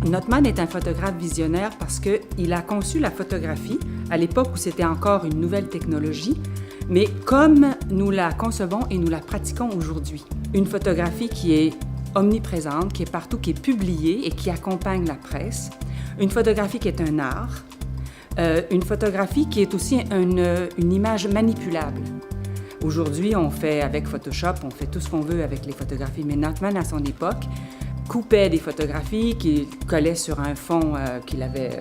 Notman est un photographe visionnaire parce qu'il a conçu la photographie à l'époque où c'était encore une nouvelle technologie, mais comme nous la concevons et nous la pratiquons aujourd'hui. Une photographie qui est omniprésente, qui est partout, qui est publiée et qui accompagne la presse. Une photographie qui est un art. Une photographie qui est aussi une image manipulable. Aujourd'hui, on fait avec Photoshop, on fait tout ce qu'on veut avec les photographies, mais Notman, à son époque, coupait des photographies qu'il collait sur un fond qu'il avait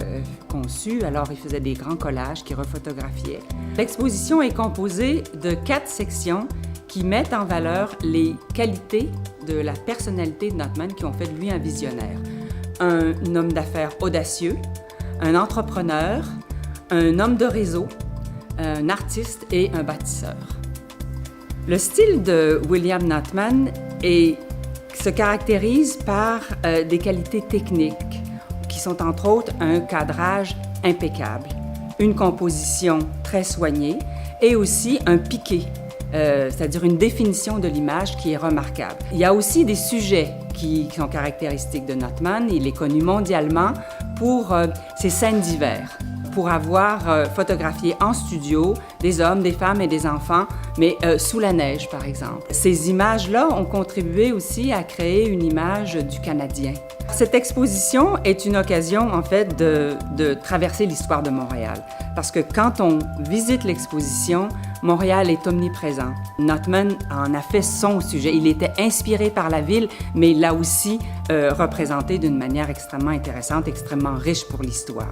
conçu. Alors, il faisait des grands collages qu'il refotographiait. L'exposition est composée de 4 sections qui mettent en valeur les qualités de la personnalité de Notman qui ont fait de lui un visionnaire. Un homme d'affaires audacieux, un entrepreneur, un homme de réseau, un artiste et un bâtisseur. Le style de William Notman se caractérise par des qualités techniques qui sont entre autres un cadrage impeccable, une composition très soignée et aussi un piqué, c'est-à-dire une définition de l'image qui est remarquable. Il y a aussi des sujets qui sont caractéristiques de Notman. Il est connu mondialement pour ses scènes d'hiver, pour avoir photographié en studio des hommes, des femmes et des enfants, mais sous la neige, par exemple. Ces images-là ont contribué aussi à créer une image du Canadien. Cette exposition est une occasion, en fait, de traverser l'histoire de Montréal. Parce que quand on visite l'exposition, Montréal est omniprésent. Notman en a fait son sujet. Il était inspiré par la ville, mais il l'a aussi représenté d'une manière extrêmement intéressante, extrêmement riche pour l'histoire.